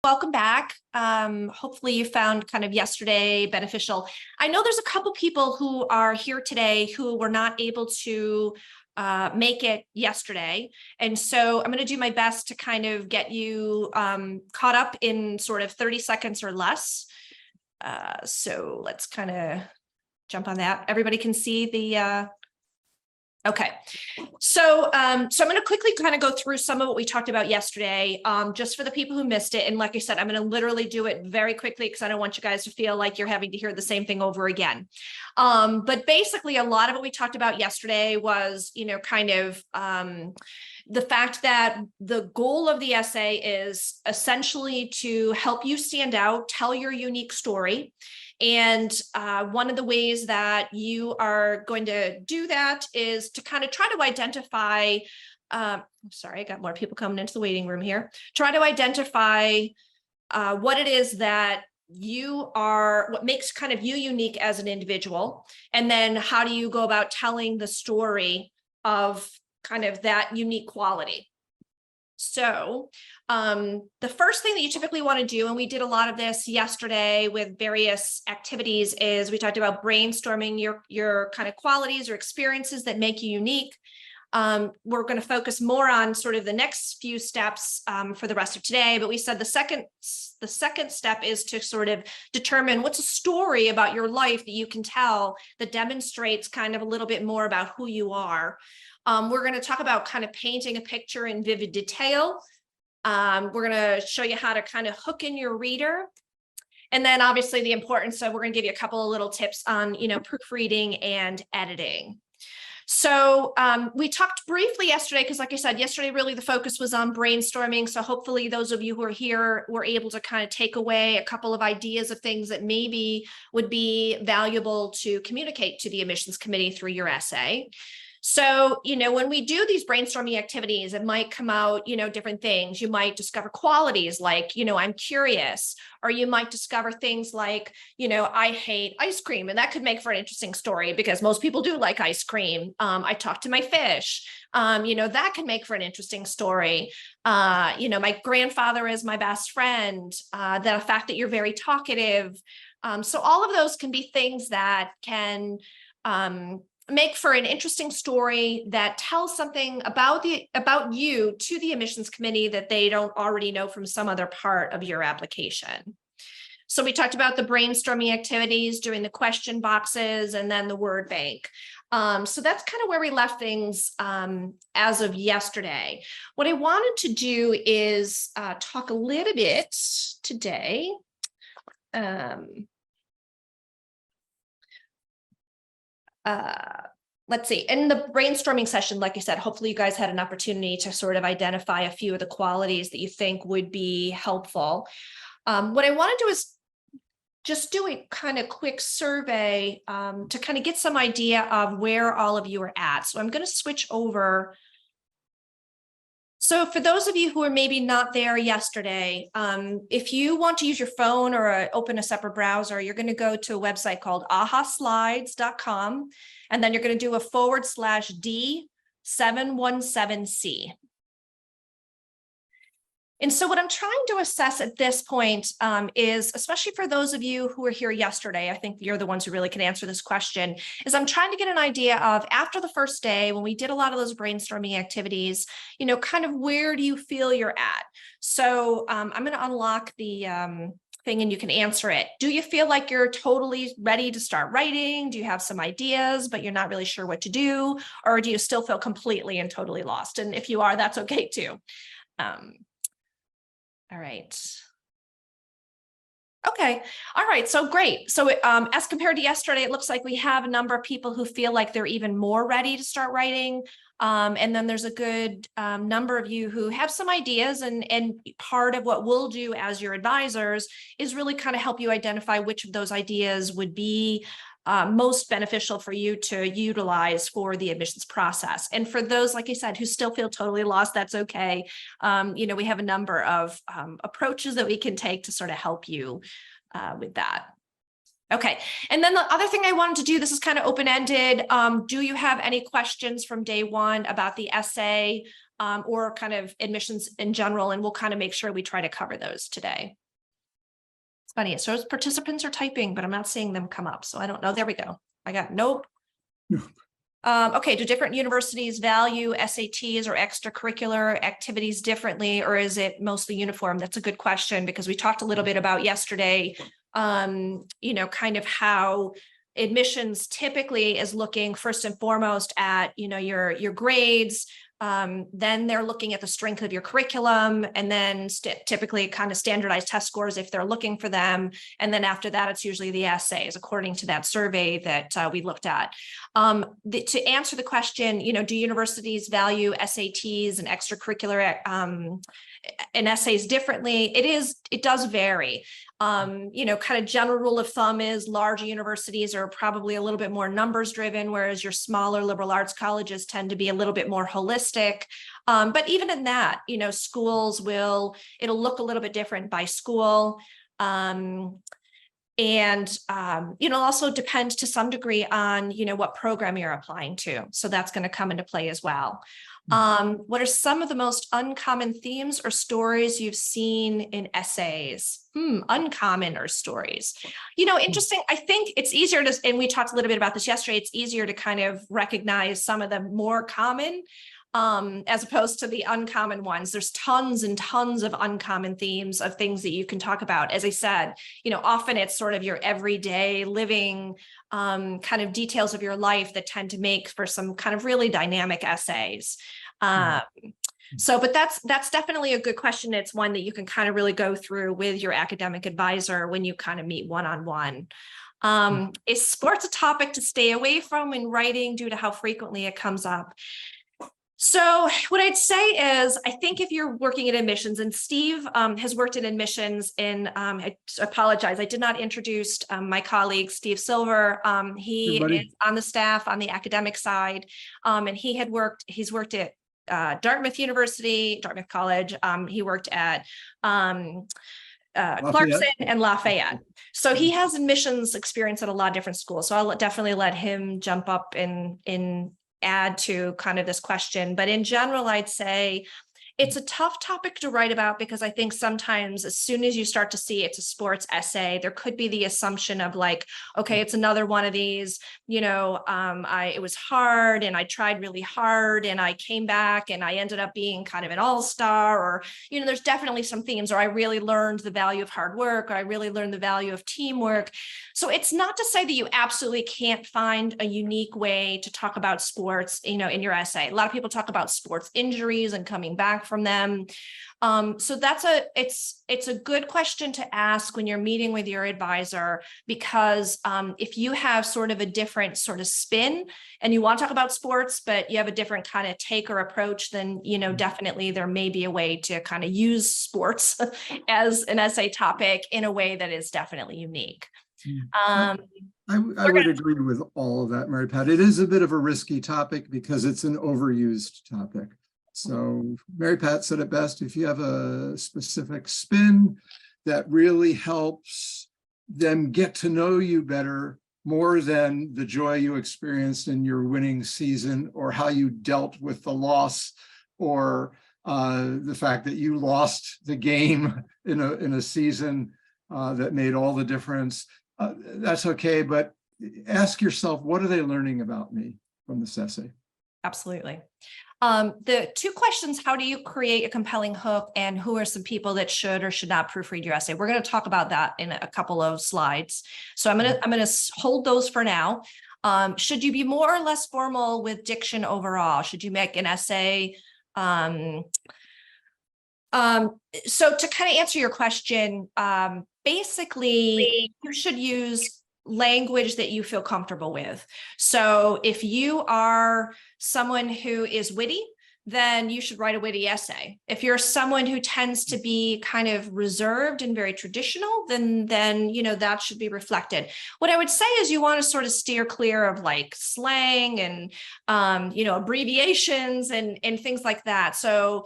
Welcome back. Hopefully you found kind of yesterday beneficial. I know there's a couple people who are here today who were not able to make it yesterday. And so I'm going to do my best to kind of get you caught up in sort of 30 seconds or less. So let's kind of jump on that. Everybody can see the okay. So I'm going to quickly kind of go through some of what we talked about yesterday, just for the people who missed it. And like I said, I'm going to literally do it very quickly because I don't want you guys to feel like you're having to hear the same thing over again. But basically, a lot of what we talked about yesterday was, kind of the fact that the goal of the essay is essentially to help you stand out, tell your unique story. And one of the ways that you are going to do that is to kind of try to identify, sorry, I got more people coming into the waiting room here. Try to identify what it is that you are, what makes kind of you unique as an individual. And then how do you go about telling the story of kind of that unique quality? So the first thing that you typically want to do, and we did a lot of this yesterday with various activities, is we talked about brainstorming your kind of qualities or experiences that make you unique. We're going to focus more on sort of the next few steps for the rest of today, but we said the second step is to sort of determine what's a story about your life that you can tell that demonstrates kind of a little bit more about who you are. We're going to talk about kind of painting a picture in vivid detail. We're going to show you how to kind of hook in your reader. And then obviously the importance of, we're going to give you a couple of little tips on, proofreading and editing. So we talked briefly yesterday, because like I said, yesterday, really the focus was on brainstorming. So hopefully those of you who are here were able to kind of take away a couple of ideas of things that maybe would be valuable to communicate to the admissions committee through your essay. So, when we do these brainstorming activities, it might come out, different things. You might discover qualities like, I'm curious, or you might discover things like, I hate ice cream. And that could make for an interesting story because most people do like ice cream. I talk to my fish. That can make for an interesting story. My grandfather is my best friend. The fact that you're very talkative. So all of those can be things that can make for an interesting story that tells something about you to the admissions committee that they don't already know from some other part of your application. So we talked about the brainstorming activities, doing the question boxes, and then the word bank. So that's kind of where we left things as of yesterday. What I wanted to do is talk a little bit today. Let's see, in the brainstorming session, like I said, hopefully you guys had an opportunity to sort of identify a few of the qualities that you think would be helpful. What I want to do is just do a kind of quick survey to kind of get some idea of where all of you are at. So I'm going to switch over. So for those of you who are maybe not there yesterday, if you want to use your phone or open a separate browser, you're going to go to a website called ahaslides.com, and then you're going to do a /D717C. And so what I'm trying to assess at this point is, especially for those of you who were here yesterday, I think you're the ones who really can answer this question, is I'm trying to get an idea of, after the first day, when we did a lot of those brainstorming activities, kind of where do you feel you're at? So I'm going to unlock the thing and you can answer it. Do you feel like you're totally ready to start writing? Do you have some ideas, but you're not really sure what to do? Or do you still feel completely and totally lost? And if you are, that's okay too. All right. Okay. All right. So great. So as compared to yesterday, it looks like we have a number of people who feel like they're even more ready to start writing. And then there's a good number of you who have some ideas, and part of what we'll do as your advisors is really kind of help you identify which of those ideas would be most beneficial for you to utilize for the admissions process. And for those, like I said, who still feel totally lost, that's okay. We have a number of approaches that we can take to sort of help you with that. Okay. And then the other thing I wanted to do, this is kind of open-ended. Do you have any questions from day one about the essay or kind of admissions in general? And we'll kind of make sure we try to cover those today. It's funny. So participants are typing, but I'm not seeing them come up. So I don't know. There we go. I got nope. Okay, do different universities value SATs or extracurricular activities differently, or is it mostly uniform? That's a good question, because we talked a little bit about yesterday, you know, kind of how admissions typically is looking first and foremost at, you know, your grades. Then they're looking at the strength of your curriculum, and then typically kind of standardized test scores if they're looking for them. And then after that, it's usually the essays, according to that survey that we looked at. To answer the question, you know, do universities value SATs and extracurricular and essays differently? It does vary. You know, kind of general rule of thumb is large universities are probably a little bit more numbers driven, whereas your smaller liberal arts colleges tend to be a little bit more holistic. But even in that, you know, schools it'll look a little bit different by school. And, you know, also depends to some degree on, you know, what program you're applying to. So that's going to come into play as well. What are some of the most uncommon themes or stories you've seen in essays? Uncommon or stories. You know, interesting. I think it's easier to, and we talked a little bit about this yesterday, it's easier to kind of recognize some of the more common as opposed to the uncommon ones. There's tons and tons of uncommon themes of things that you can talk about. As I said, you know, often it's sort of your everyday living kind of details of your life that tend to make for some kind of really dynamic essays. So, but that's definitely a good question. It's one that you can kind of really go through with your academic advisor when you kind of meet one-on-one. Is sports a topic to stay away from in writing due to how frequently it comes up? So what I'd say is, I think if you're working in admissions, and Steve has worked in admissions in, I apologize, I did not introduce my colleague, Steve Silver. He is on the staff on the academic side, and he's worked at Dartmouth University, Dartmouth College. He worked at Clarkson and Lafayette. So he has admissions experience at a lot of different schools. So I'll definitely let him jump up and add to kind of this question. But in general, I'd say it's a tough topic to write about, because I think sometimes as soon as you start to see it's a sports essay, there could be the assumption of like, okay, it's another one of these, you know, it was hard and I tried really hard and I came back and I ended up being kind of an all-star, or, you know, there's definitely some themes, or I really learned the value of hard work, or I really learned the value of teamwork. So it's not to say that you absolutely can't find a unique way to talk about sports, you know, in your essay. A lot of people talk about sports injuries and coming back from them. So it's a good question to ask when you're meeting with your advisor, because if you have sort of a different sort of spin and you want to talk about sports, but you have a different kind of take or approach, then, you know, definitely there may be a way to kind of use sports as an essay topic in a way that is definitely unique. I would agree with all of that, Mary Pat. It is a bit of a risky topic because it's an overused topic. So Mary Pat said it best: if you have a specific spin that really helps them get to know you better, more than the joy you experienced in your winning season, or how you dealt with the loss, or the fact that you lost the game in a season that made all the difference, that's okay. But ask yourself, what are they learning about me from this essay? Absolutely. The two questions: how do you create a compelling hook, and who are some people that should or should not proofread your essay? We're going to talk about that in a couple of slides. So I'm going to hold those for now. Should you be more or less formal with diction overall? Should you make an essay? So to kind of answer your question, basically you should use language that you feel comfortable with. So if you are someone who is witty, then you should write a witty essay. If you're someone who tends to be kind of reserved and very traditional, then you know, that should be reflected. What I would say is you want to sort of steer clear of like slang and you know, abbreviations and things like that. So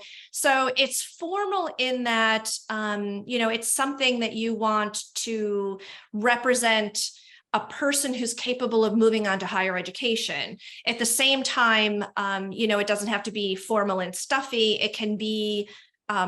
it's formal in that you know, it's something that you want to represent a person who's capable of moving on to higher education. At the same time, it doesn't have to be formal and stuffy. It can be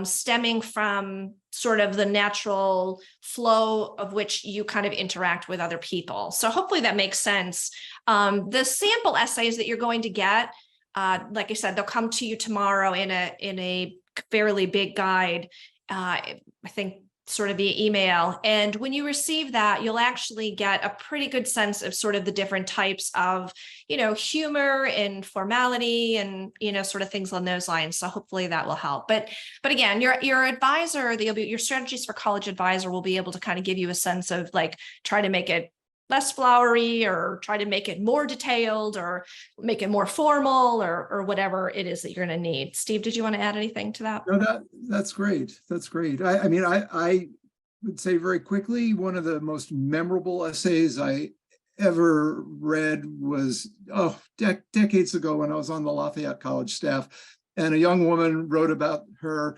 stemming from sort of the natural flow of which you kind of interact with other people. So hopefully that makes sense. The sample essays that you're going to get, like I said, they'll come to you tomorrow in a fairly big guide, I think sort of via email. And when you receive that, you'll actually get a pretty good sense of sort of the different types of, humor and formality and, sort of things on those lines. So hopefully that will help. But again, your advisor, your strategies for college advisor will be able to kind of give you a sense of like, try to make it less flowery or try to make it more detailed or make it more formal or whatever it is that you're going to need. Steve, did you want to add anything to that? No, that's great. That's great. I mean, I would say very quickly, one of the most memorable essays I ever read was, decades ago when I was on the Lafayette College staff, and a young woman wrote about her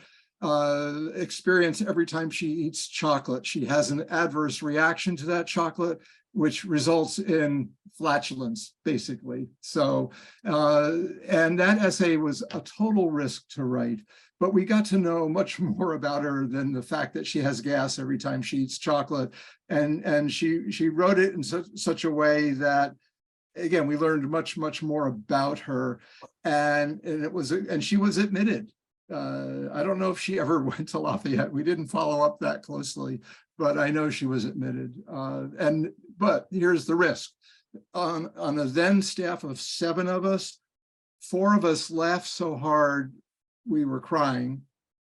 experience every time she eats chocolate. She has an adverse reaction to that chocolate, which results in flatulence, basically. So, and that essay was a total risk to write, but we got to know much more about her than the fact that she has gas every time she eats chocolate. And she wrote it in such a way that, again, we learned much more about her, and she was admitted. I don't know if she ever went to Lafayette. We didn't follow up that closely, but I know she was admitted. But here's the risk. On a then staff of 7 of us, 4 of us laughed so hard we were crying,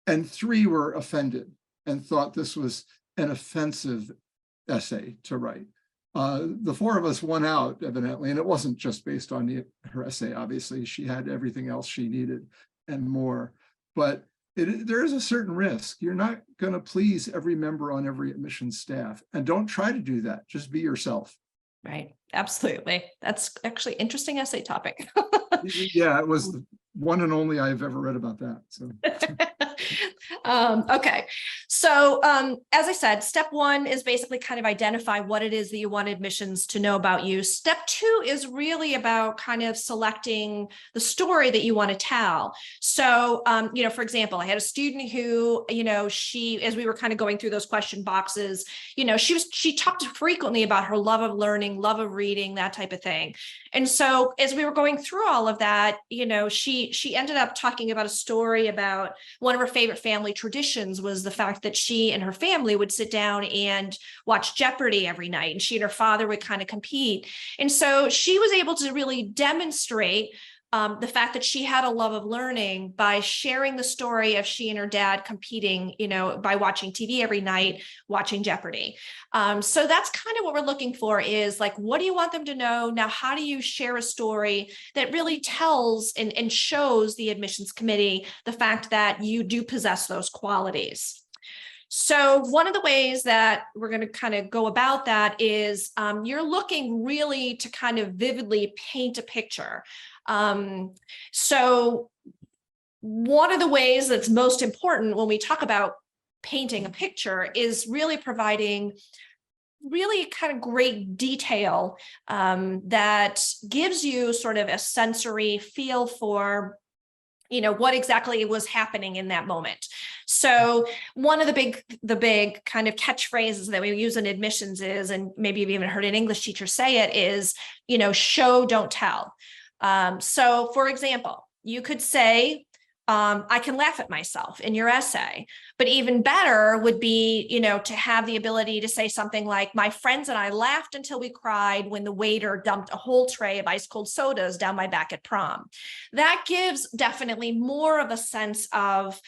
and 3 were offended and thought this was an offensive essay to write. The 4 of us won out, evidently, and it wasn't just based on her essay. Obviously, she had everything else she needed and more. But there is a certain risk. You're not going to please every member on every admissions staff, and don't try to do that. Just be yourself. Right. Absolutely. That's actually an interesting essay topic. Yeah, it was the one and only I've ever read about that. So. Okay. So as I said, step 1 is basically kind of identify what it is that you want admissions to know about you. Step 2 is really about kind of selecting the story that you want to tell. So, for example, I had a student who, she, as we were kind of going through those question boxes, she talked frequently about her love of learning, love of reading, that type of thing. And so as we were going through all of that, she ended up talking about a story about one of her favorite family traditions was the fact that she and her family would sit down and watch Jeopardy every night, and she and her father would kind of compete. And so she was able to really demonstrate the fact that she had a love of learning by sharing the story of she and her dad competing, by watching TV every night, watching Jeopardy. So that's kind of what we're looking for is like, what do you want them to know? Now, how do you share a story that really tells and shows the admissions committee the fact that you do possess those qualities? So one of the ways that we're going to kind of go about that is you're looking really to kind of vividly paint a picture. So one of the ways that's most important when we talk about painting a picture is really providing really kind of great detail that gives you sort of a sensory feel for what exactly was happening in that moment. So one of the big kind of catchphrases that we use in admissions is, and maybe you've even heard an English teacher say it, is, show, don't tell. So for example, you could say, I can laugh at myself in your essay, but even better would be, to have the ability to say something like, my friends and I laughed until we cried when the waiter dumped a whole tray of ice cold sodas down my back at prom. That gives definitely more of a sense of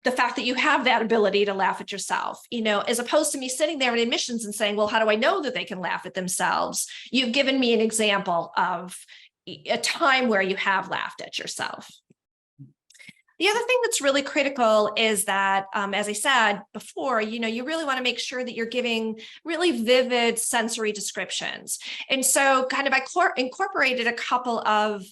the fact that you have that ability to laugh at yourself, as opposed to me sitting there in admissions and saying, well, how do I know that they can laugh at themselves? You've given me an example of a time where you have laughed at yourself. The other thing that's really critical is that, as I said before, you really want to make sure that you're giving really vivid sensory descriptions. And so kind of I incorporated a couple of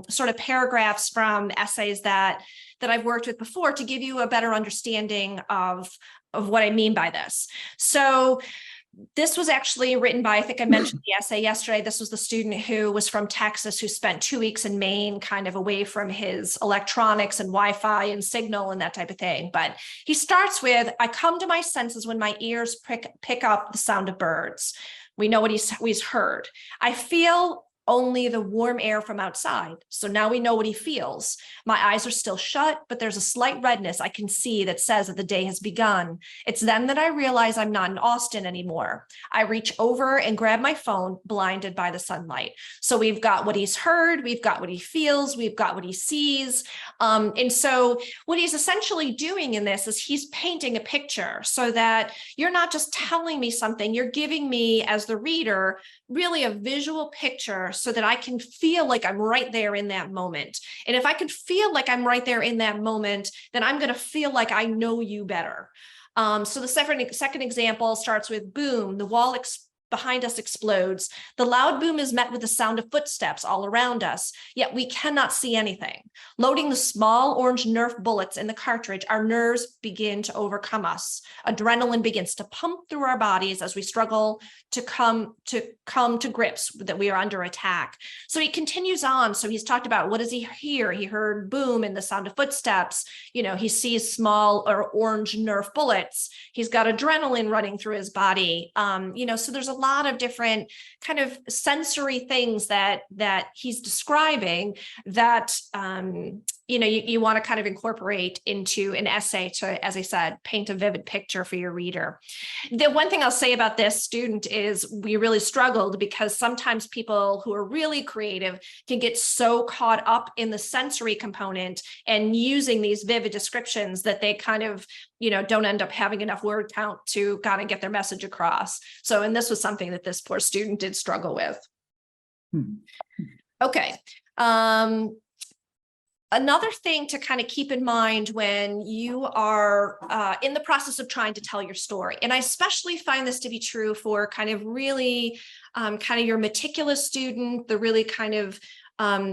sort of paragraphs from essays that I've worked with before to give you a better understanding of what I mean by this. So This was actually written by, I think I mentioned the essay yesterday. This was the student who was from Texas, who spent 2 weeks in Maine, kind of away from his electronics and Wi-Fi and signal and that type of thing. But he starts with, I come to my senses when my ears pick up the sound of birds. We know what he's heard. I feel only the warm air from outside. So now we know what he feels. My eyes are still shut, but there's a slight redness I can see that says that the day has begun. It's then that I realize I'm not in Austin anymore. I reach over and grab my phone, blinded by the sunlight. So we've got what he's heard, we've got what he feels, we've got what he sees. And so what he's essentially doing in this is he's painting a picture so that you're not just telling me something, you're giving me, as the reader, really a visual picture so that I can feel like I'm right there in that moment. And if I can feel like I'm right there in that moment, then I'm going to feel like I know you better. So the second example starts with boom, the wall behind us explodes. The loud boom is met with the sound of footsteps all around us, yet we cannot see anything. Loading the small orange Nerf bullets in the cartridge, our nerves begin to overcome us. Adrenaline begins to pump through our bodies as we struggle to come to grips that we are under attack. So he continues on. So he's talked about, what does he hear? He heard boom and the sound of footsteps. You know, he sees small or orange Nerf bullets. He's got adrenaline running through his body. You know, so there's a lot of different kind of sensory things that he's describing that you know, you want to kind of incorporate into an essay to, as I said, paint a vivid picture for your reader. The one thing I'll say about this student is we really struggled because sometimes people who are really creative can get so caught up in the sensory component and using these vivid descriptions that they kind of, you know, don't end up having enough word count to kind of get their message across. So, and this was something that this poor student did struggle with. Okay. Another thing to kind of keep in mind when you are in the process of trying to tell your story, and I especially find this to be true for kind of really kind of your meticulous student, the really kind of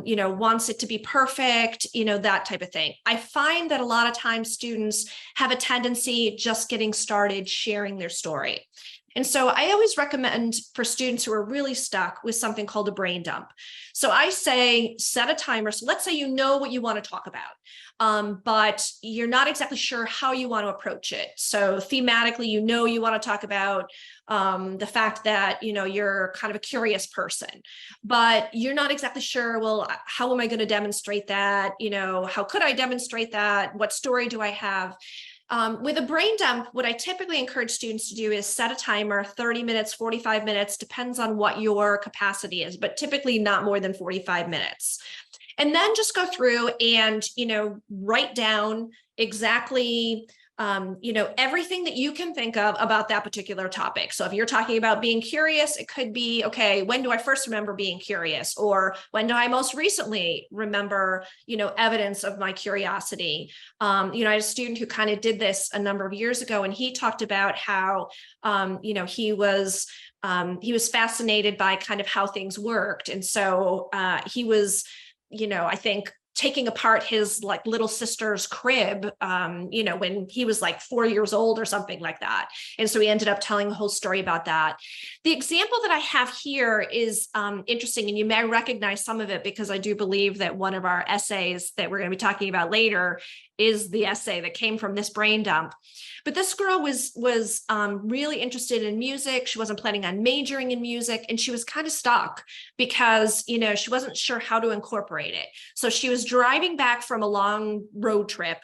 you know, wants it to be perfect, you know, that type of thing. I find that a lot of times students have a tendency just getting started sharing their story. And so I always recommend for students who are really stuck with something called a brain dump. So I say, set a timer. So let's say you know what you want to talk about, but you're not exactly sure how you want to approach it. So thematically, you know, you want to talk about the fact that, you know, you're kind of a curious person, but you're not exactly sure, well, how am I going to demonstrate that? You know, how could I demonstrate that? What story do I have? With a brain dump, what I typically encourage students to do is set a timer, 30 minutes, 45 minutes, depends on what your capacity is, but typically not more than 45 minutes. And then just go through and, you know, write down exactly you know, everything that you can think of about that particular topic. So if you're talking about being curious, it could be, okay, when do I first remember being curious? Or when do I most recently remember, you know, evidence of my curiosity? You know, I had a student who kind of did this a number of years ago, and he talked about how, you know, he was fascinated by kind of how things worked. And so he was, you know, I think taking apart his like little sister's crib, you know, when he was like 4 years old or something like that. And so he ended up telling the whole story about that. The example that I have here is interesting, and you may recognize some of it because I do believe that one of our essays that we're going to be talking about later is the essay that came from this brain dump. But this girl was really interested in music. She wasn't planning on majoring in music, and she was kind of stuck because, you know, she wasn't sure how to incorporate it. So she was driving back from a long road trip,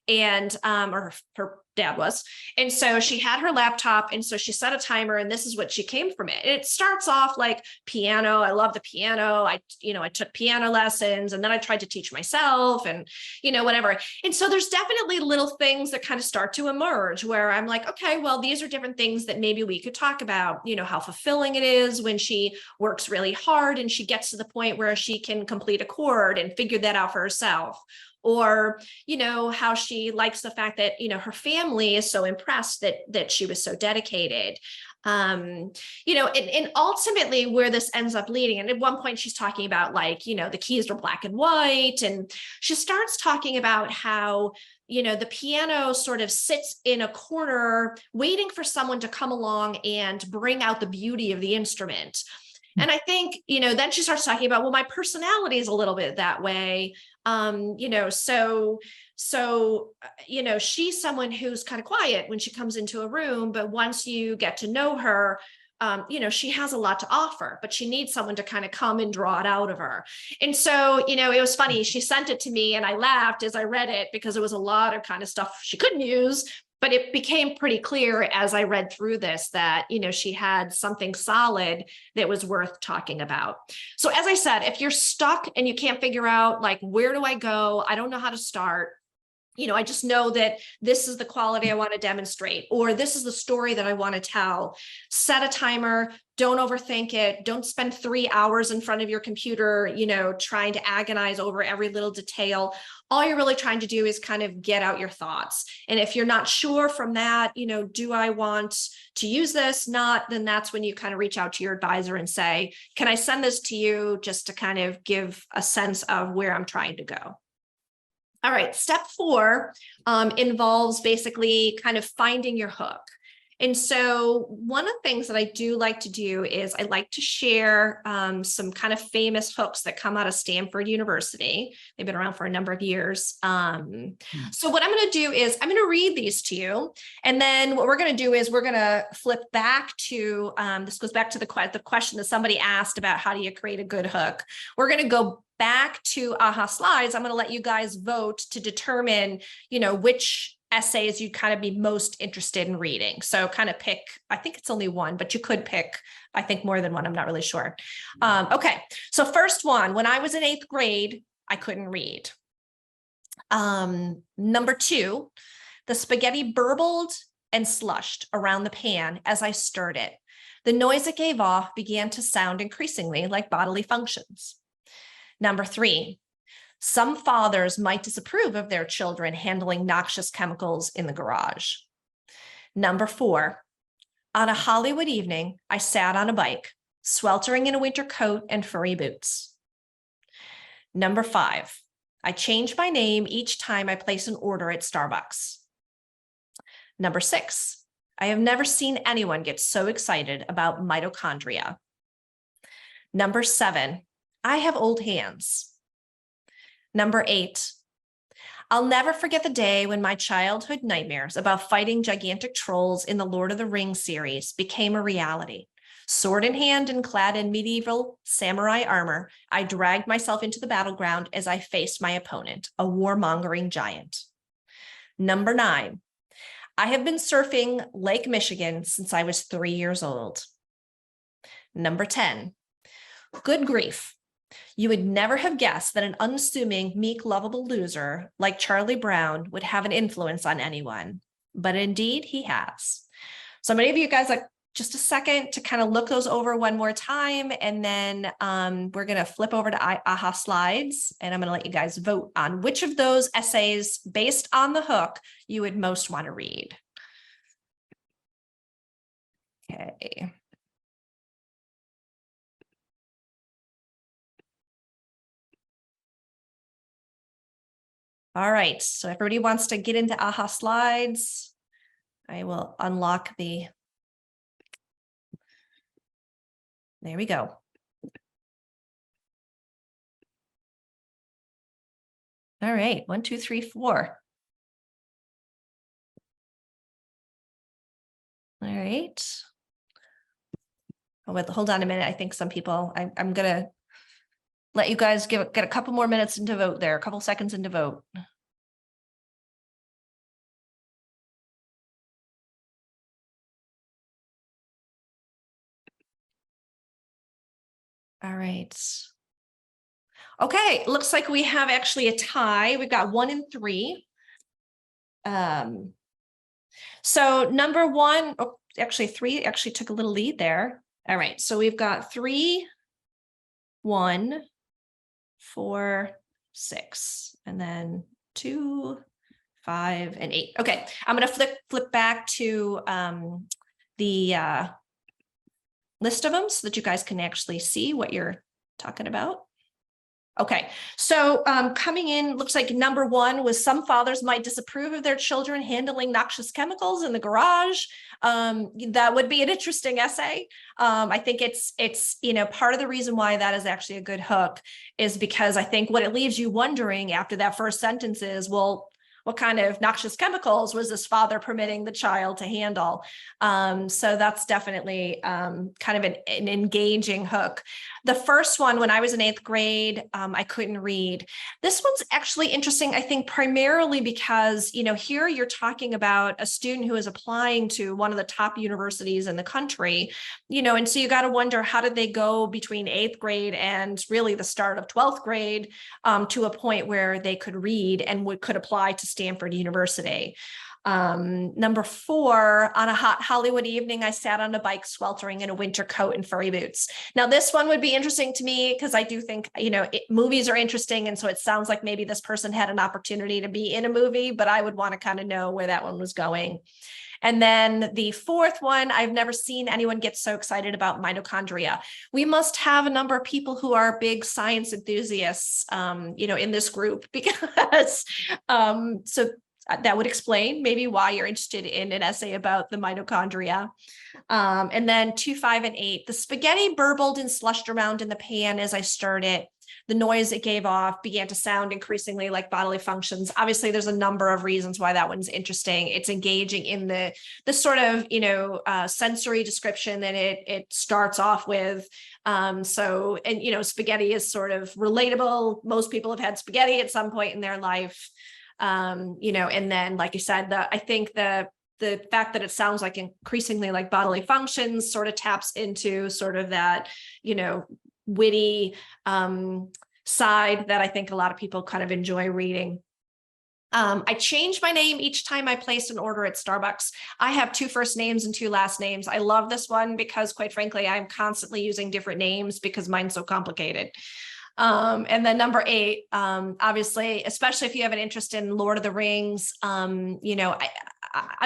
and or her dad was. And so she had her laptop, and so she set a timer, and this is what she came from it. It starts off like piano. I love the piano. I took piano lessons, and then I tried to teach myself, and, you know, whatever. And so there's definitely little things that kind of start to emerge where I'm like, okay, well, these are different things that maybe we could talk about, you know, how fulfilling it is when she works really hard and she gets to the point where she can complete a chord and figure that out for herself. or, how she likes the fact that, her family is so impressed that she was so dedicated. And ultimately where this ends up leading, and at one point she's talking about the keys are black and white, and she starts talking about how the piano sort of sits in a corner waiting for someone to come along and bring out the beauty of the instrument. And I think, then she starts talking about, well, my personality is a little bit that way. She's someone who's kind of quiet when she comes into a room, but once you get to know her, she has a lot to offer, but she needs someone to kind of come and draw it out of her. And so, it was funny. She sent it to me and I laughed as I read it because it was a lot of kind of stuff she couldn't use. But it became pretty clear as I read through this that, she had something solid that was worth talking about. So as I said, if you're stuck and you can't figure out where do I go? I don't know how to start. I just know that this is the quality I want to demonstrate, or this is the story that I want to tell. Set a timer. Don't overthink it. Don't spend 3 hours in front of your computer, trying to agonize over every little detail. All you're really trying to do is kind of get out your thoughts. And if you're not sure from that, do I want to use this? Not, then that's when you kind of reach out to your advisor and say, can I send this to you just to kind of give a sense of where I'm trying to go? All right, step 4 involves basically kind of finding your hook. And so one of the things that I do like to do is I like to share some kind of famous hooks that come out of Stanford University. They've been around for a number of years. So what I'm going to do is I'm going to read these to you. And then what we're going to do is we're going to flip back to, this goes back to the question that somebody asked about how do you create a good hook. We're going to go back to AHA Slides. I'm going to let you guys vote to determine, which essays you'd kind of be most interested in reading. So kind of pick, I think it's only one, but you could pick, I think, more than one. I'm not really sure. Okay. So first one, when I was in 8th grade, I couldn't read. Number 2, the spaghetti burbled and slushed around the pan as I stirred it. The noise it gave off began to sound increasingly like bodily functions. Number 3, some fathers might disapprove of their children handling noxious chemicals in the garage. Number 4, on a Hollywood evening, I sat on a bike, sweltering in a winter coat and furry boots. Number 5, I change my name each time I place an order at Starbucks. Number 6, I have never seen anyone get so excited about mitochondria. Number 7, I have old hands. Number 8, I'll never forget the day when my childhood nightmares about fighting gigantic trolls in the Lord of the Rings series became a reality. Sword in hand and clad in medieval samurai armor, I dragged myself into the battleground as I faced my opponent, a warmongering giant. Number 9, I have been surfing Lake Michigan since I was 3 years old. Number 10, good grief. You would never have guessed that an unassuming, meek, lovable loser like Charlie Brown would have an influence on anyone, but indeed he has. So I'm going to give you guys just a second to kind of look those over one more time, and then we're going to flip over to AHA Slides, and I'm going to let you guys vote on which of those essays based on the hook you would most want to read. Okay. All right, so everybody wants to get into AHA Slides. I will unlock the, there we go. All right, 1, 2, 3, 4. All right. Oh, wait, hold on a minute. I think some people, I'm gonna let you guys get a couple more minutes into vote there, a couple seconds into vote. All right. Okay, looks like we have actually a tie. We've got 1 and 3. So number 1, oh, actually 3 actually took a little lead there. All right, so we've got 3, 1, 4, 6, and then 2, 5, and 8. Okay, I'm going to flip back to the list of them so that you guys can actually see what you're talking about. Okay, so coming in, looks like number 1 was some fathers might disapprove of their children handling noxious chemicals in the garage. That would be an interesting essay. I think it's part of the reason why that is actually a good hook is because I think what it leaves you wondering after that first sentence is, well, what kind of noxious chemicals was this father permitting the child to handle? So that's definitely kind of an engaging hook. The first one, when I was in 8th grade, I couldn't read. This one's actually interesting, I think, primarily because, here you're talking about a student who is applying to one of the top universities in the country, and so you got to wonder, how did they go between 8th grade and really the start of 12th grade to a point where they could read and could apply to Stanford University. Number 4, on a hot Hollywood evening, I sat on a bike sweltering in a winter coat and furry boots. Now, this one would be interesting to me because I do think, movies are interesting. And so it sounds like maybe this person had an opportunity to be in a movie, but I would want to kind of know where that one was going. And then the 4th one, I've never seen anyone get so excited about mitochondria. We must have a number of people who are big science enthusiasts, in this group because so that would explain maybe why you're interested in an essay about the mitochondria. And then 2, 5, and 8, the spaghetti burbled and slushed around in the pan as I stirred it. The noise it gave off began to sound increasingly like bodily functions. Obviously, there's a number of reasons why that one's interesting. It's engaging in the sort of, sensory description that it starts off with. Spaghetti is sort of relatable. Most people have had spaghetti at some point in their life. And then, like you said, I think the fact that it sounds like increasingly like bodily functions sort of taps into sort of that, witty side that I think a lot of people kind of enjoy reading. I change my name each time I place an order at Starbucks. I have 2 first names and 2 last names. I love this one because, quite frankly, I'm constantly using different names because mine's so complicated. And then number 8, obviously, especially if you have an interest in Lord of the Rings, I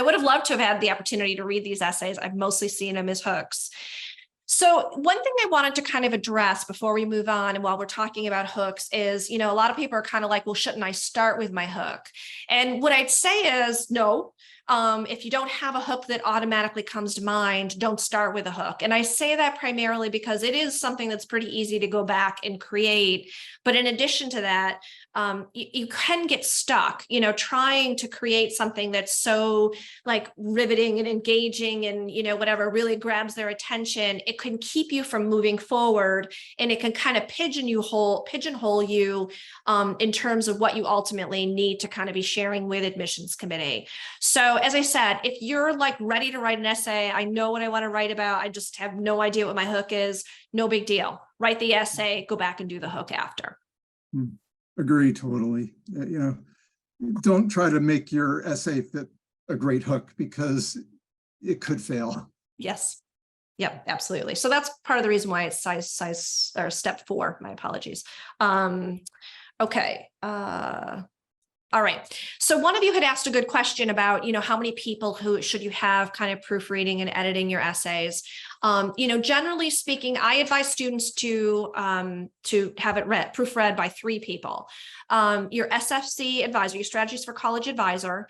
would have loved to have had the opportunity to read these essays. I've mostly seen them as hooks. So one thing I wanted to kind of address before we move on and while we're talking about hooks is, a lot of people are kind of like, well, shouldn't I start with my hook? And what I'd say is no. If you don't have a hook that automatically comes to mind, don't start with a hook. And I say that primarily because it is something that's pretty easy to go back and create. But in addition to that, you can get stuck, trying to create something that's so like riveting and engaging and, whatever really grabs their attention. It can keep you from moving forward, and it can kind of pigeonhole you in terms of what you ultimately need to kind of be sharing with admissions committee. So as I said, if you're like ready to write an essay, I know what I want to write about, I just have no idea what my hook is, no big deal. Write the essay, go back and do the hook after. Agree totally. Don't try to make your essay fit a great hook because it could fail. Yes. Yep, absolutely. So that's part of the reason why it's size or step 4. My apologies. Okay. All right. So one of you had asked a good question about, how many people who should you have kind of proofreading and editing your essays? Generally speaking, I advise students to have it proofread by 3 people. Your SFC advisor, your Strategies for College advisor,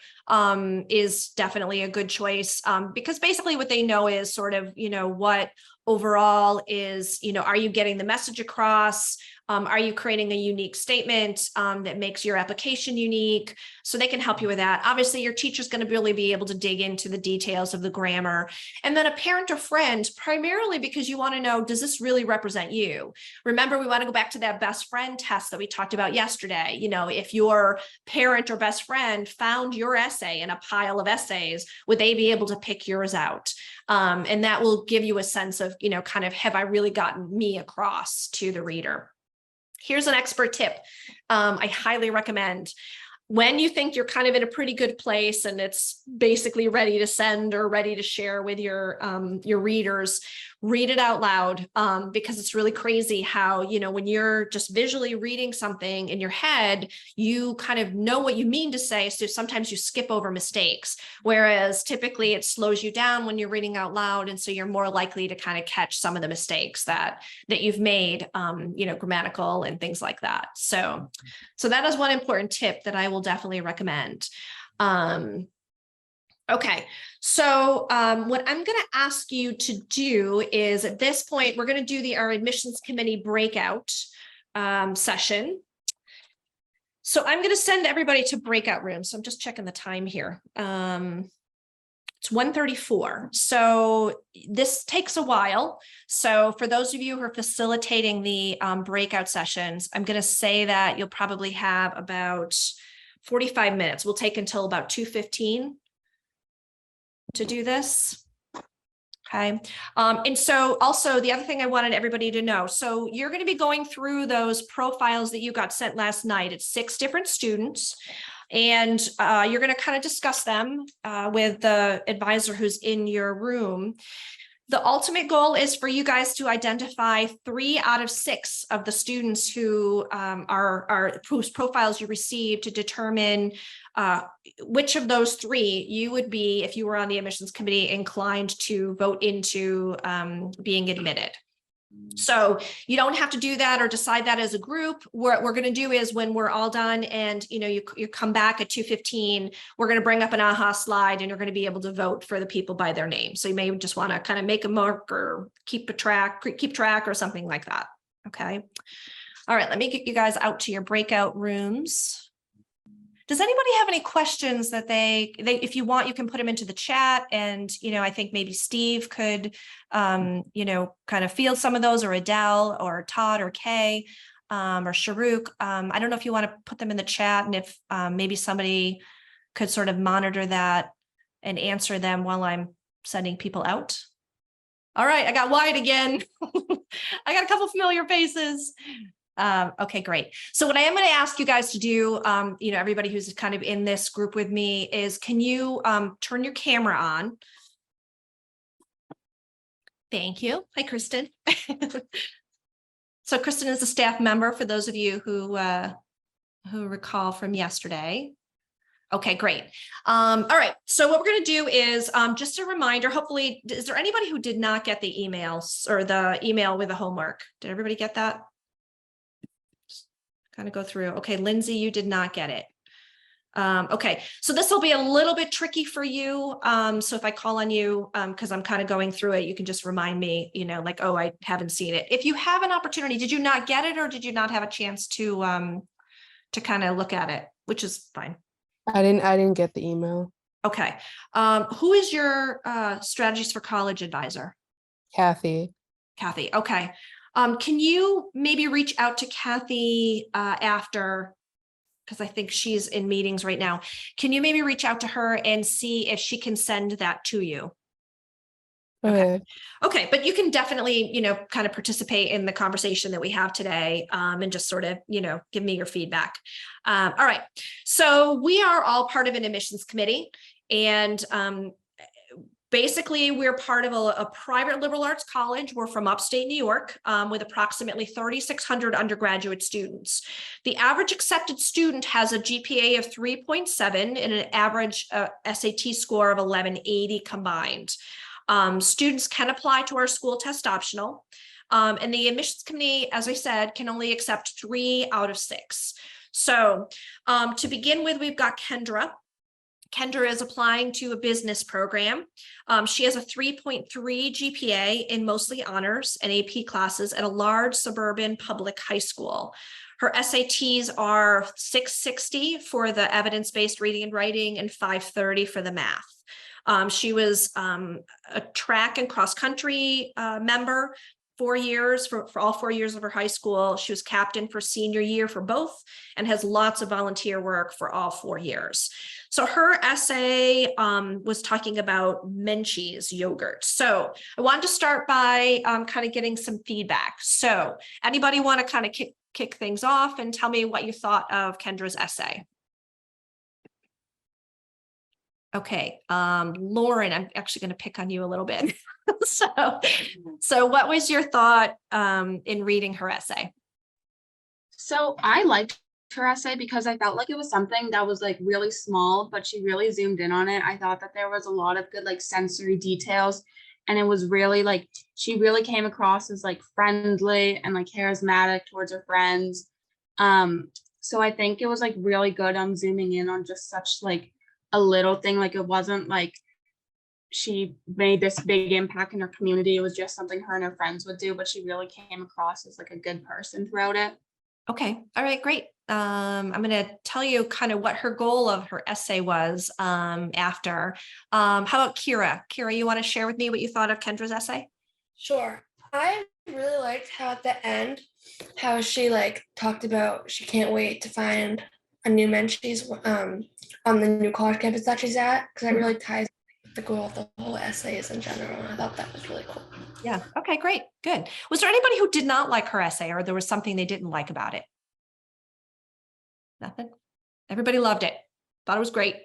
is definitely a good choice because basically what they know is sort of, what overall is, are you getting the message across? Are you creating a unique statement that makes your application unique? So they can help you with that. Obviously, your teacher's going to really be able to dig into the details of the grammar. And then a parent or friend, primarily because you want to know, does this really represent you? Remember, we want to go back to that best friend test that we talked about yesterday. If your parent or best friend found your essay in a pile of essays, would they be able to pick yours out? And that will give you a sense of, kind of, have I really gotten me across to the reader? Here's an expert tip I highly recommend. When you think you're kind of in a pretty good place and it's basically ready to send or ready to share with your readers, read it out loud, because it's really crazy how, you know, when you're just visually reading something in your head, you kind of know what you mean to say. So sometimes you skip over mistakes, whereas typically it slows you down when you're reading out loud. And so you're more likely to kind of catch some of the mistakes that you've made, you know, grammatical and things like that. So that is one important tip that I will definitely recommend. Okay, so what I'm going to ask you to do is, at this point, we're going to do our admissions committee breakout session. So I'm going to send everybody to breakout rooms. So I'm just checking the time here. It's 1:34. So this takes a while. So for those of you who are facilitating the breakout sessions, I'm going to say that you'll probably have about 45 minutes. We'll take until about 2:15 to do this. Okay. And so also the other thing I wanted everybody to know, so you're going to be going through those profiles that you got sent last night. It's 6 different students, and you're going to kind of discuss them with the advisor who's in your room. The ultimate goal is for you guys to identify 3 out of 6 of the students who are whose profiles you received, to determine which of those 3 you would be, if you were on the admissions committee, inclined to vote into being admitted. So you don't have to do that or decide that as a group. What we're going to do is, when we're all done and you come back at 2:15, we're going to bring up an AHA slide, and you're going to be able to vote for the people by their name. So you may just want to kind of make a mark or keep track or something like that. Okay. All right. Let me get you guys out to your breakout rooms. Does anybody have any questions that they, if you want, you can put them into the chat, and, I think maybe Steve could, kind of field some of those, or Adele or Todd or Kay, or Sharuk. I don't know if you want to put them in the chat, and if maybe somebody could sort of monitor that and answer them while I'm sending people out. All right, I got Wyatt again. I got a couple familiar faces. Okay, great. So what I am going to ask you guys to do, everybody who's kind of in this group with me, is, can you turn your camera on? Thank you. Hi, Kristen. So Kristen is a staff member, for those of you who recall from yesterday. Okay, great. All right. So what we're going to do is just a reminder. Hopefully, is there anybody who did not get the emails, or the email with the homework? Did everybody get that? Kind of go through. Okay, Lindsay, you did not get it. Okay, so this will be a little bit tricky for you. So if I call on you, because I'm kind of going through it, you can just remind me, like, oh, I haven't seen it. If you have an opportunity, did you not get it, or did you not have a chance to kind of look at it, which is fine. I didn't get the email. Okay. Who is your strategies for college advisor? Kathy. Kathy. Okay. Can you maybe reach out to Kathy after, because I think she's in meetings right now. Can you maybe reach out to her and see if she can send that to you? Okay. Okay, but you can definitely, kind of participate in the conversation that we have today, and just sort of, give me your feedback. All right. So we are all part of an admissions committee, and basically, we're part of a private liberal arts college. We're from upstate New York, with approximately 3,600 undergraduate students. The average accepted student has a GPA of 3.7 and an average SAT score of 1180 combined. Students can apply to our school test optional. And the admissions committee, as I said, can only accept 3 out of 6. So to begin with, we've got Kendra. Kendra is applying to a business program. She has a 3.3 GPA in mostly honors and AP classes at a large suburban public high school. Her SATs are 660 for the evidence-based reading and writing and 530 for the math. She was a track and cross-country member 4 years, for all 4 years of her high school. She was captain for senior year for both, and has lots of volunteer work for all 4 years. So her essay was talking about Menchie's yogurt. So I wanted to start by kind of getting some feedback. So anybody want to kind of kick things off and tell me what you thought of Kendra's essay? Okay, Lauren, I'm actually going to pick on you a little bit. So what was your thought in reading her essay? So I liked her essay because I felt like it was something that was like really small, but she really zoomed in on it. I thought that there was a lot of good like sensory details, and it was really like she really came across as like friendly and like charismatic towards her friends. So I think it was like really good on zooming in on just such like a little thing. Like it wasn't like she made this big impact in her community. It was just something her and her friends would do, but she really came across as like a good person throughout it. Okay. All right, great. I'm going to tell you kind of what her goal of her essay was after. How about Kira? Kira, you want to share with me what you thought of Kendra's essay? Sure. I really liked how at the end, how she like talked about she can't wait to find a new mentees on the new college campus that she's at, because that really ties the goal of the whole essays in general. And I thought that was really cool. Yeah. Okay, great. Good. Was there anybody who did not like her essay, or there was something they didn't like about it? Nothing. Everybody loved it. Thought it was great.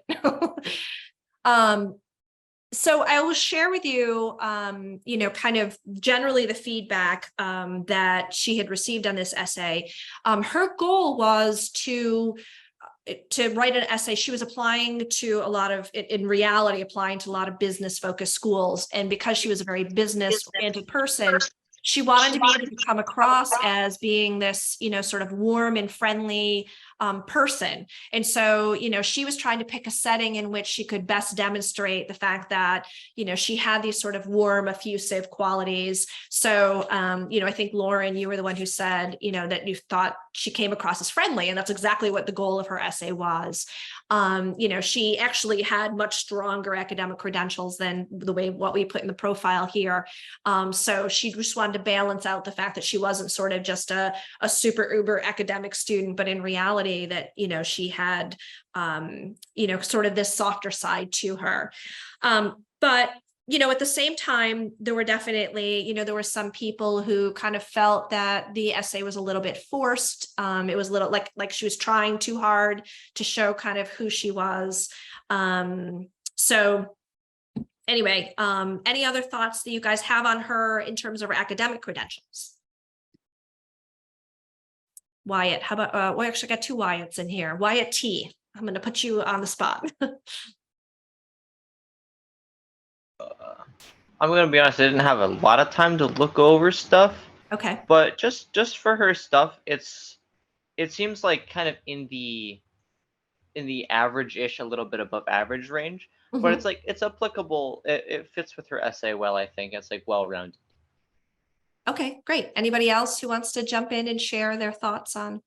So I will share with you, kind of generally the feedback that she had received on this essay. Her goal was to write an essay. She was applying to a lot of, in reality, applying to a lot of business focused schools. And because she was a very business oriented person, she wanted to be able to come across as being this, sort of warm and friendly person. And so, she was trying to pick a setting in which she could best demonstrate the fact that, she had these sort of warm, effusive qualities. So, I think Lauren, you were the one who said, that you thought she came across as friendly, and that's exactly what the goal of her essay was. She actually had much stronger academic credentials than what we put in the profile here. So she just wanted to balance out the fact that she wasn't sort of just a super uber academic student, but in reality that, she had, sort of this softer side to her. But at the same time, there were definitely, there were some people who kind of felt that the essay was a little bit forced. It was a little like she was trying too hard to show kind of who she was. So anyway, any other thoughts that you guys have on her in terms of her academic credentials? Wyatt, how about, we actually got two Wyatts in here. Wyatt T, I'm going to put you on the spot. I'm gonna be honest, I didn't have a lot of time to look over stuff, Okay. but just for her stuff, it seems like kind of in the average-ish, a little bit above average range, but it's like it's applicable. It fits with her essay well, I think. It's like well-rounded. Okay, great. Anybody else who wants to jump in and share their thoughts on?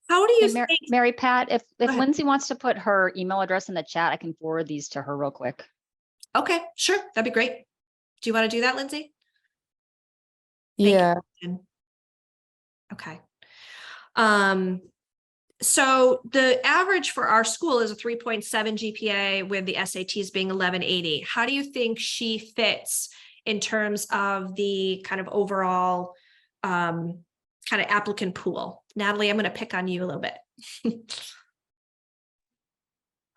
How do you Hey, think? Mary Pat, if ahead. Lindsay wants to put her email address in the chat, I can forward these to her real quick. Okay, sure. That'd be great. Do you want to do that, Lindsay? Thank Yeah. you. Okay. So the average for our school is a 3.7 GPA with the SATs being 1180. How do you think she fits in terms of the kind of overall kind of applicant pool? Natalie, I'm going to pick on you a little bit.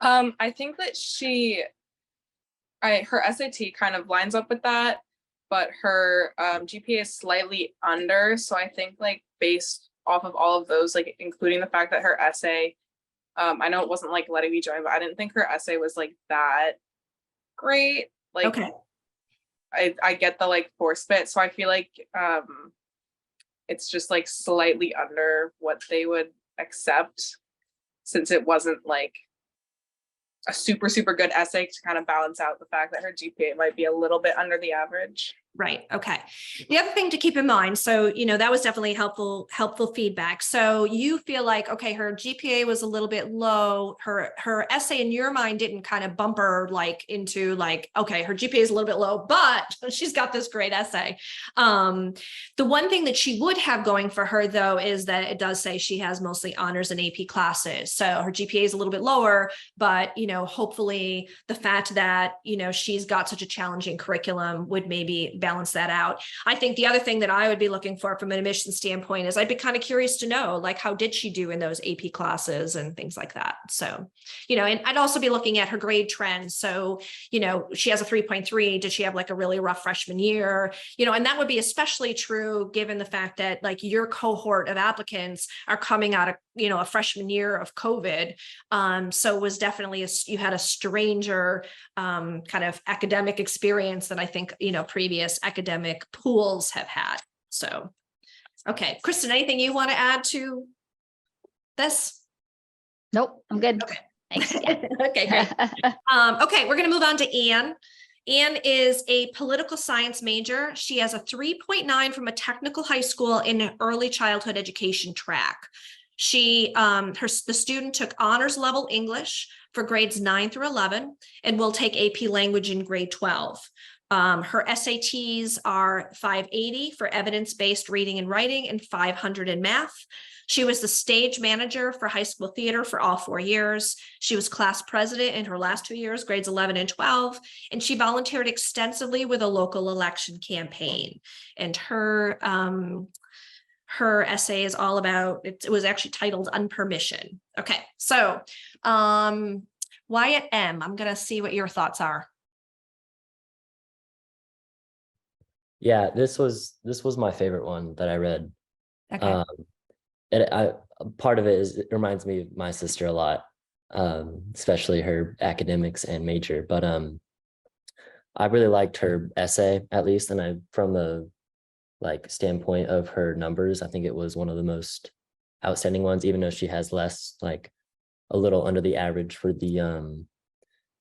I think that her SAT kind of lines up with that, but her GPA is slightly under. So I think like based off of all of those, like including the fact that her essay, I know it wasn't like letting me join, but I didn't think her essay was like that great. Like, Okay. I get the like force fit. So I feel like it's just like slightly under what they would accept, since it wasn't like a super, super good essay to kind of balance out the fact that her GPA might be a little bit under the average. Right. Okay. The other thing to keep in mind, so, that was definitely helpful feedback. So you feel like, okay, her GPA was a little bit low. Her essay in your mind didn't kind of bump her like into like, okay, her GPA is a little bit low, but she's got this great essay. The one thing that she would have going for her though, is that it does say she has mostly honors and AP classes. So her GPA is a little bit lower, but, hopefully the fact that, she's got such a challenging curriculum would maybe balance that out. I think the other thing that I would be looking for from an admission standpoint is I'd be kind of curious to know, like, how did she do in those AP classes and things like that. So, you know, and I'd also be looking at her grade trends. So, you know, she has a 3.3. Did she have like a really rough freshman year? You know, and that would be especially true given the fact that like your cohort of applicants are coming out of, you know, a freshman year of COVID. So it was definitely you had a stranger kind of academic experience than I think, you know, previous academic pools have had. So, okay, Kristen, anything you want to add to this? Nope, I'm good. Okay. Thanks. Yeah. Okay, great. Okay, we're going to move on to Anne. Anne is a political science major. She has a 3.9 from a technical high school in an early childhood education track. She, the student took honors level English for grades 9 through 11 and will take AP language in grade 12. Her SATs are 580 for evidence-based reading and writing and 500 in math. She was the stage manager for high school theater for all 4 years. She was class president in her last 2 years, grades 11 and 12, and she volunteered extensively with a local election campaign. And her essay is all about, it was actually titled Unpermission. Okay, so Wyatt M., I'm gonna see what your thoughts are. Yeah, this was my favorite one that I read. Okay. Part of it is it reminds me of my sister a lot, especially her academics and major. But I really liked her essay, at least, and from the standpoint of her numbers, I think it was one of the most outstanding ones, even though she has less, like a little under the average for the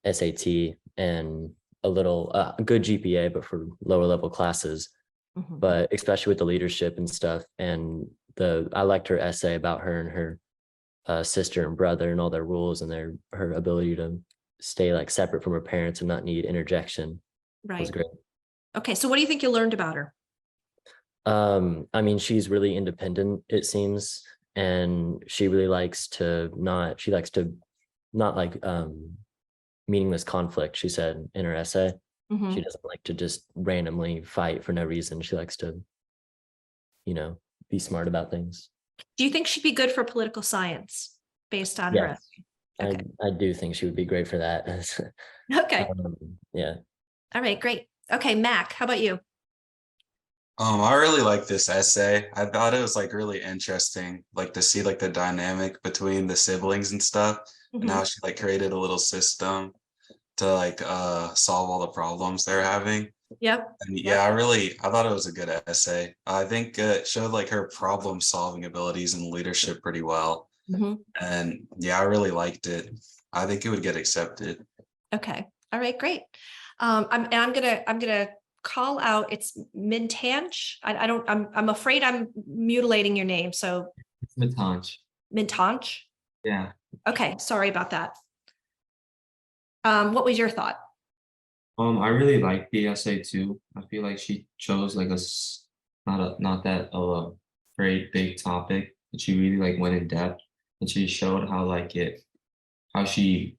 SAT and a little good GPA, but for lower level classes. Mhm. But especially with the leadership and stuff, and I liked her essay about her and her sister and brother and all their rules and her ability to stay like separate from her parents and not need interjection. Right. Was great. Okay, so what do you think you learned about her? I mean, she's really independent, it seems, and she really likes to not like meaningless conflict, she said in her essay. Mhm. She doesn't like to just randomly fight for no reason. She likes to, be smart about things. Do you think she'd be good for political science based on her Yes. essay? Okay. I do think she would be great for that. Okay. Yeah. All right, great. Okay, Mac, how about you? I really like this essay. I thought it was like really interesting, like to see like the dynamic between the siblings and stuff, and how she like created a little system to like solve all the problems they're having. Yep. And yeah, I thought it was a good essay. I think it showed like her problem solving abilities and leadership pretty well. Mhm. And yeah, I really liked it. I think it would get accepted. Okay. All right, great. I'm gonna call out, it's Mintanch. I'm afraid I'm mutilating your name. So It's Matanch. Mintanch. Yeah. Okay, sorry about that. What was your thought? I really like the essay too. I feel like she chose like not that very big topic, but she really like went in depth, and she showed how what she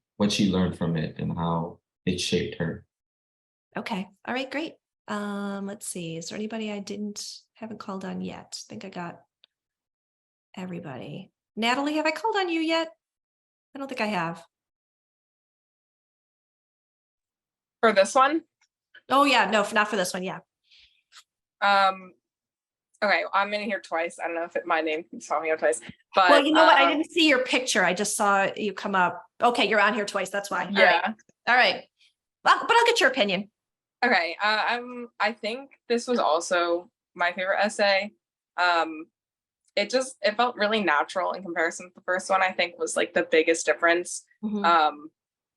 learned from it and how it shaped her. Okay. All right, great. Let's see. Is there anybody I haven't called on yet? I think I got everybody. Natalie, have I called on you yet? I don't think I have. For this one? Oh yeah, no, not for this one. Yeah. Okay, I'm in here twice. I don't know if my name keeps popping up twice, but Well, you know what? I didn't see your picture. I just saw you come up. Okay, you're on here twice. That's why. All right. All right. Well, but I'll get your opinion. Okay. I think this was also my favorite essay. It felt really natural in comparison to the first one. I think was like the biggest difference. Mhm.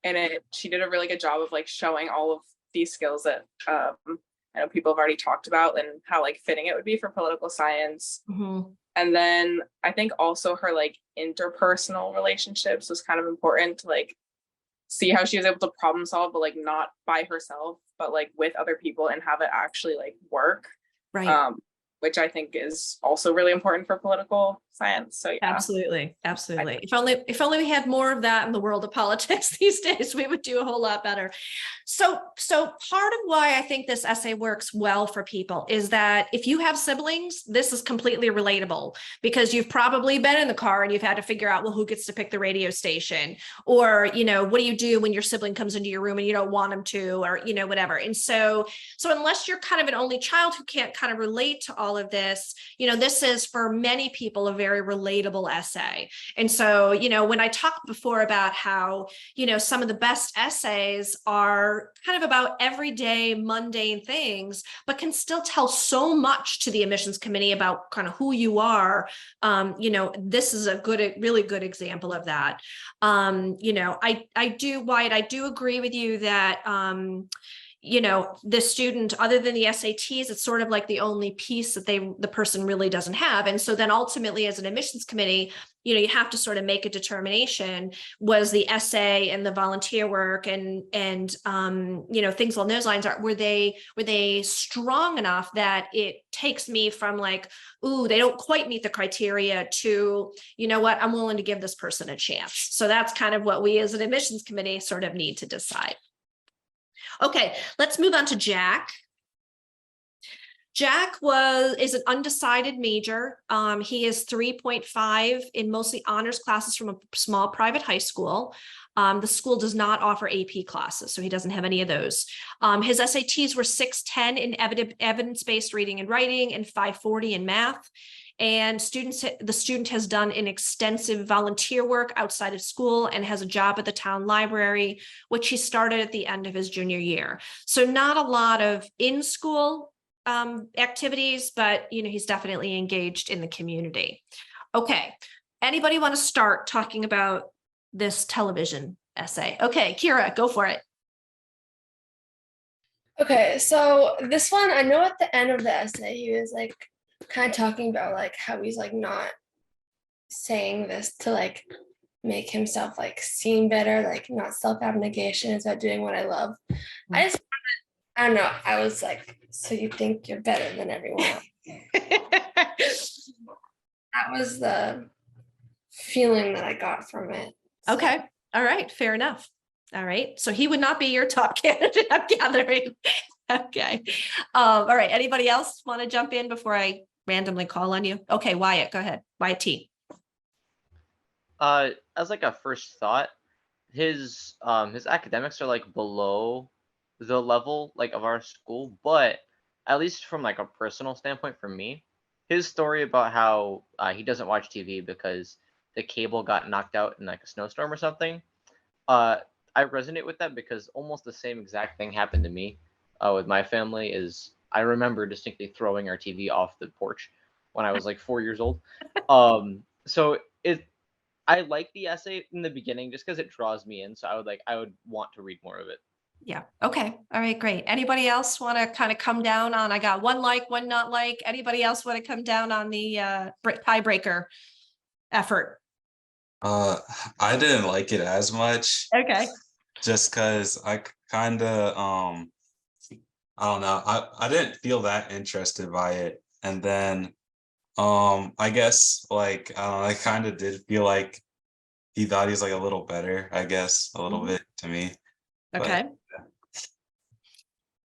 And she did a really good job of like showing all of these skills that I know people have already talked about, and how like fitting it would be for political science. Mhm. And then I think also her like interpersonal relationships was kind of important to like see how she was able to problem solve, but like not by herself, but like with other people, and have it actually like work. Right. Which I think is also really important for political science. So yeah. Absolutely. If only we had more of that in the world of politics these days, we would do a whole lot better. So part of why I think this essay works well for people is that if you have siblings, this is completely relatable because you've probably been in the car and you've had to figure out, well, who gets to pick the radio station, or, what do you do when your sibling comes into your room and you don't want them to, or, whatever. And so unless you're kind of an only child who can't kind of relate to all of this, this is for many people a very relatable essay. And so, when I talked before about how, some of the best essays are kind of about everyday mundane things, but can still tell so much to the admissions committee about kind of who you are. This is a really good example of that. I do agree with you that, the student, other than the SATs, it's sort of like the only piece that the person really doesn't have. And so then ultimately as an admissions committee, you have to sort of make a determination, was the essay and the volunteer work and things along those lines, were they strong enough that it takes me from like, ooh, they don't quite meet the criteria to, what, I'm willing to give this person a chance. So that's kind of what we as an admissions committee sort of need to decide. Okay, let's move on to Jack. Jack is an undecided major. He is 3.5 in mostly honors classes from a small private high school. The school does not offer AP classes, so he doesn't have any of those. His SATs were 610 in evidence-based reading and writing and 540 in math. And the student has done an extensive volunteer work outside of school and has a job at the town library, which he started at the end of his junior year. So not a lot of in-school activities, but he's definitely engaged in the community. Okay, anybody want to start talking about this television essay? Okay, Kira, go for it. Okay, so this one, I know at the end of the essay, he was like kind of talking about like how he's like not saying this to like make himself like seem better, like not self-abnegation, is about doing what I love. I don't know, I was like, so you think you're better than everyone else. That was the feeling that I got from it. Okay, all right, fair enough. All right, so he would not be your top candidate, I'm gathering. Okay, all right, anybody else want to jump in before I randomly call on you? Okay, Wyatt, go ahead. Wyatt T. As like a first thought, his academics are like below the level like of our school, but at least from like a personal standpoint for me, his story about how he doesn't watch TV because the cable got knocked out in like a snowstorm or something, I resonate with that because almost the same exact thing happened to me with my family. Is I remember distinctly throwing our TV off the porch when I was like 4 years old. So I like the essay in the beginning just because it draws me in. So I would want to read more of it. Yeah. Okay. All right, great. Anybody else want to kind of come down on, I got one like, one not like, anybody else want to come down on the tiebreaker effort? I didn't like it as much. Okay. Just because I kind of I don't know, I didn't feel that interested by it. And then I guess like I kind of did feel like he thought he was like a little better, I guess, a little bit to me. Okay.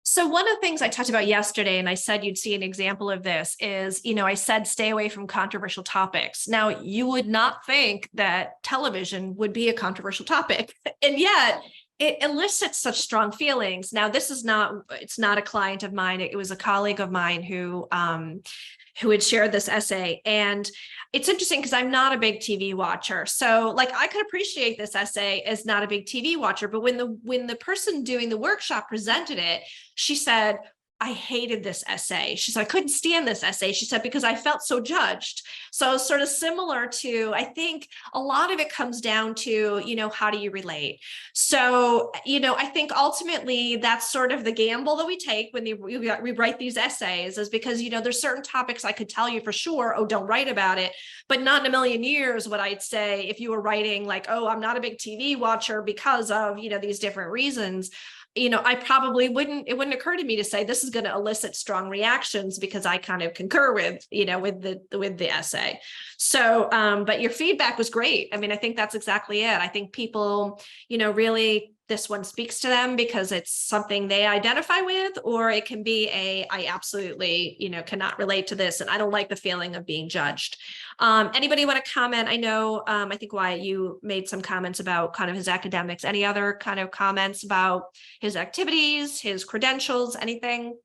So one of the things I talked about yesterday, and I said you'd see an example of this, is, I said stay away from controversial topics. Now, you would not think that television would be a controversial topic, and yet it elicits such strong feelings. Now, it's not a client of mine. It was a colleague of mine who had shared this essay. And it's interesting because I'm not a big TV watcher. So like I could appreciate this essay as not a big TV watcher, but when the person doing the workshop presented it, she said, I hated this essay. She said, I couldn't stand this essay. She said, because I felt so judged. So sort of similar to, I think a lot of it comes down to, how do you relate? So, I think ultimately that's sort of the gamble that we take when we write these essays, is because, there's certain topics I could tell you for sure, oh, don't write about it, but not in a million years would I'd say if you were writing like, oh, I'm not a big TV watcher because of, these different reasons. I probably it wouldn't occur to me to say this is going to elicit strong reactions because I kind of concur with the essay. So, but your feedback was great. I mean, I think that's exactly it. I think people, really this one speaks to them because it's something they identify with, or it can be I absolutely, cannot relate to this and I don't like the feeling of being judged. Anybody want to comment? I know, I think Wyatt, you made some comments about kind of his academics. Any other kind of comments about his activities, his credentials, anything?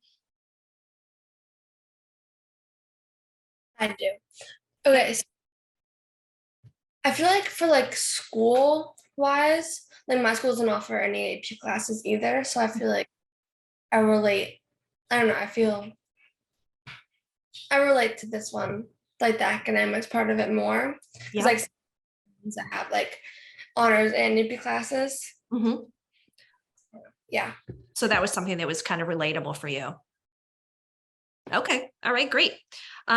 I do. Okay. So I feel like for like school wise, like my school doesn't offer any AP classes either. So I feel like I relate. I don't know. I relate to this one, like the academics part of it more. Yeah. It's like that have like honors and AP classes. Mm-hmm. Yeah. So that was something that was kind of relatable for you. Okay. All right, great. So,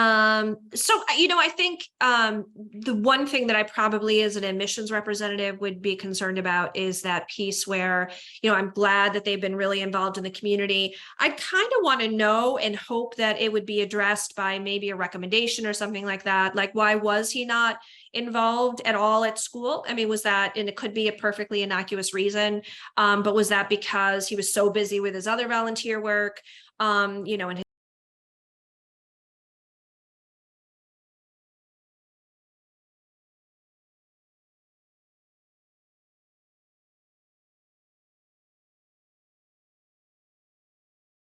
I think the one thing that I probably as an admissions representative would be concerned about is that piece where, I'm glad that they've been really involved in the community. I kind of want to know and hope that it would be addressed by maybe a recommendation or something like that. Like, why was he not involved at all at school? I mean, was that, and it could be a perfectly innocuous reason, but was that because he was so busy with his other volunteer work, and